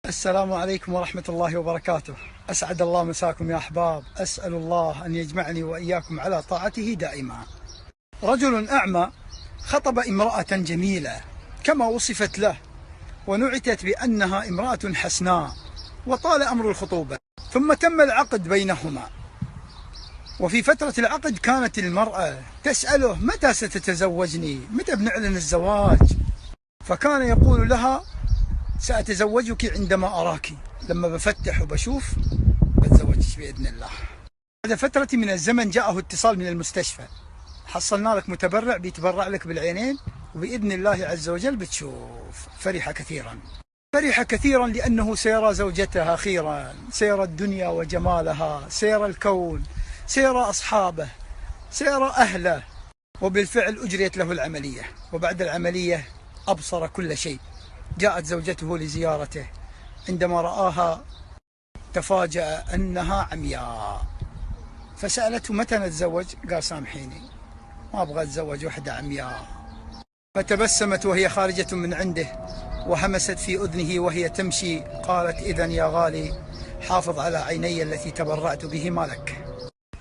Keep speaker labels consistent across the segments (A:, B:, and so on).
A: السلام عليكم ورحمة الله وبركاته. أسعد الله مساكم يا أحباب. أسأل الله أن يجمعني وإياكم على طاعته دائما. رجل أعمى خطب امرأة جميلة كما وصفت له، ونعتت بأنها امرأة حسناء، وطال أمر الخطوبة، ثم تم العقد بينهما. وفي فترة العقد كانت المرأة تسأله: متى ستتزوجني؟ متى بنعلن الزواج؟ فكان يقول لها: سأتزوجك عندما أراك، لما بفتح وبشوف بتزوجك بإذن الله. بعد فترة من الزمن جاءه اتصال من المستشفى: حصلنا لك متبرع بيتبرع لك بالعينين، وبإذن الله عز وجل بتشوف. فرح كثيرا، فرح كثيرا لأنه سيرى زوجته أخيرا، سيرى الدنيا وجمالها، سيرى الكون، سيرى أصحابه، سيرى أهله. وبالفعل أجريت له العملية، وبعد العملية أبصر كل شيء. جاءت زوجته لزيارته، عندما رآها تفاجأ أنها عمياء، فسألته: متى نتزوج؟ قال: سامحيني، ما أبغى أتزوج وحدة عمياء. فتبسمت وهي خارجة من عنده، وهمست في أذنه وهي تمشي، قالت: إذن يا غالي، حافظ على عيني التي تبرعت بهما لك.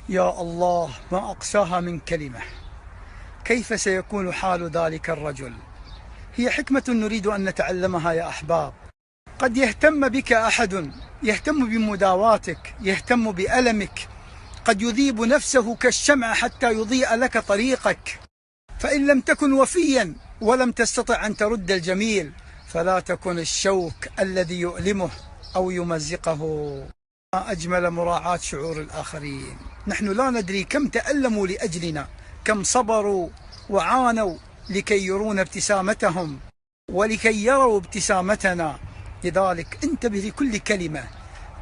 A: يا الله، ما أقساها من كلمة. كيف سيكون حال ذلك الرجل؟ هي حكمة نريد أن نتعلمها يا أحباب. قد يهتم بك أحد، يهتم بمداواتك، يهتم بألمك، قد يذيب نفسه كالشمع حتى يضيء لك طريقك. فإن لم تكن وفيا ولم تستطع أن ترد الجميل، فلا تكن الشوك الذي يؤلمه أو يمزقه. ما أجمل مراعاة شعور الآخرين. نحن لا ندري كم تألموا لأجلنا، كم صبروا وعانوا لكي يرون ابتسامتهم ولكي يروا ابتسامتنا. لذلك انتبه لكل كلمة،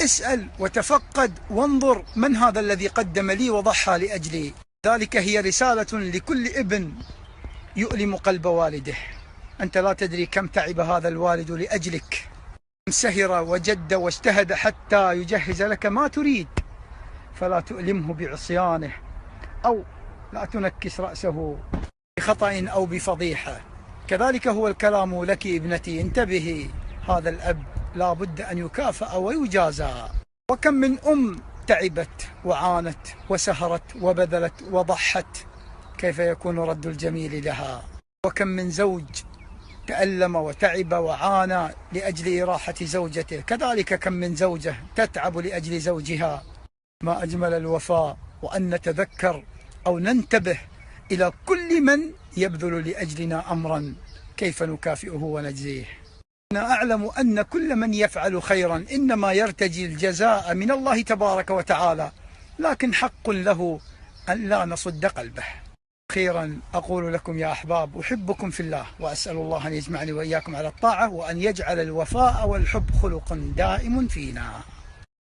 A: اسأل وتفقد وانظر من هذا الذي قدم لي وضحى لأجلي. ذلك هي رسالة لكل ابن يؤلم قلب والده. أنت لا تدري كم تعب هذا الوالد لأجلك، كم سهر وجد واجتهد حتى يجهز لك ما تريد. فلا تؤلمه بعصيانه، أو لا تنكس رأسه بخطأ أو بفضيحة. كذلك هو الكلام لك ابنتي، انتبهي، هذا الأب لا بد أن يكافأ ويجازى. وكم من أم تعبت وعانت وسهرت وبذلت وضحت، كيف يكون رد الجميل لها؟ وكم من زوج تألم وتعب وعانى لأجل إراحة زوجته، كذلك كم من زوجة تتعب لأجل زوجها. ما أجمل الوفاء، وأن نتذكر أو ننتبه إلى كل من يبذل لأجلنا أمرا، كيف نكافئه ونجزيه. أنا أعلم أن كل من يفعل خيرا إنما يرتجي الجزاء من الله تبارك وتعالى، لكن حق له أن لا نصد قلبه. أخيرا أقول لكم يا أحباب: أحبكم في الله، وأسأل الله أن يجمعني وإياكم على الطاعة، وأن يجعل الوفاء والحب خلق دائم فينا.